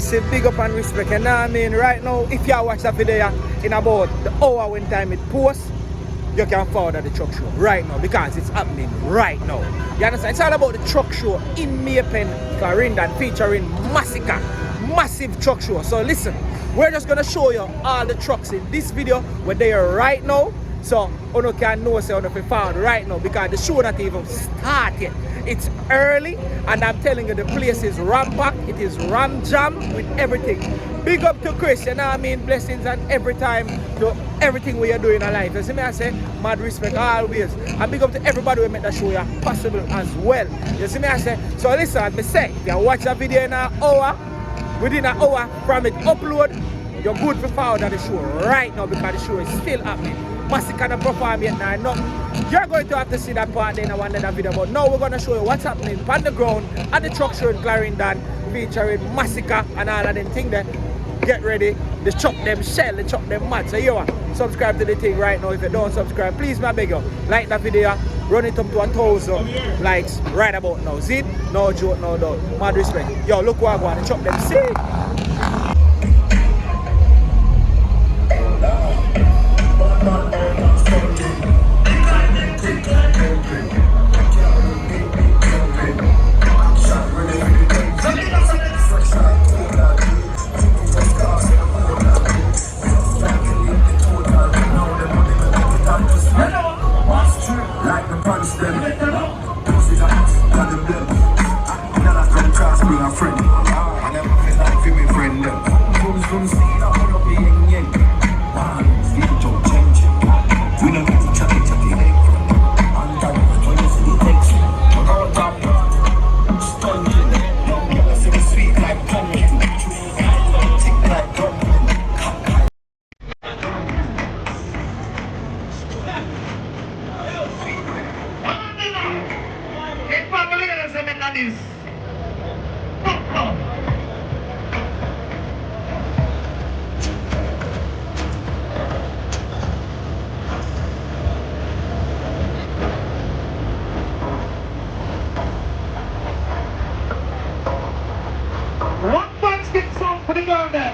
massive big up and respect. You know what I mean? Right now, if you watch that video in about the hour when time it posts, you can follow the truck show right now because it's happening right now. You understand? It's all about the truck show in Maypen, Clarendon, featuring MASICKA. Massive truck show. So listen, we're just gonna show you all the trucks in this video where they are right now. So you can know say you found right now because the show not even started. It's early and I'm telling you the place is ram-packed, it is ram-jam with everything. Big up to Chris, you know what I mean? Blessings and every time to everything we are doing in life. You see me I say, mad respect always. And big up to everybody who make the show possible as well. You see me I say, so listen, I say, if you watch a video in an hour, within an hour from it upload, you're good for follow the show right now because the show is still happening. MASICKA not perform yet now, no. You're going to have to see that part in one other video, but now we're going to show you what's happening on the ground at the truck show in Clarendon featuring MASICKA and all of them things there. Get ready, they chop them shell, they chop them mad. So you subscribe to the thing right now. If you don't subscribe, please I beg you, like that video, run it up to 1,000 likes right about now. See? No joke, no doubt. Mad respect. Yo, look what I want, they chop them. See? One basket song for the girl there.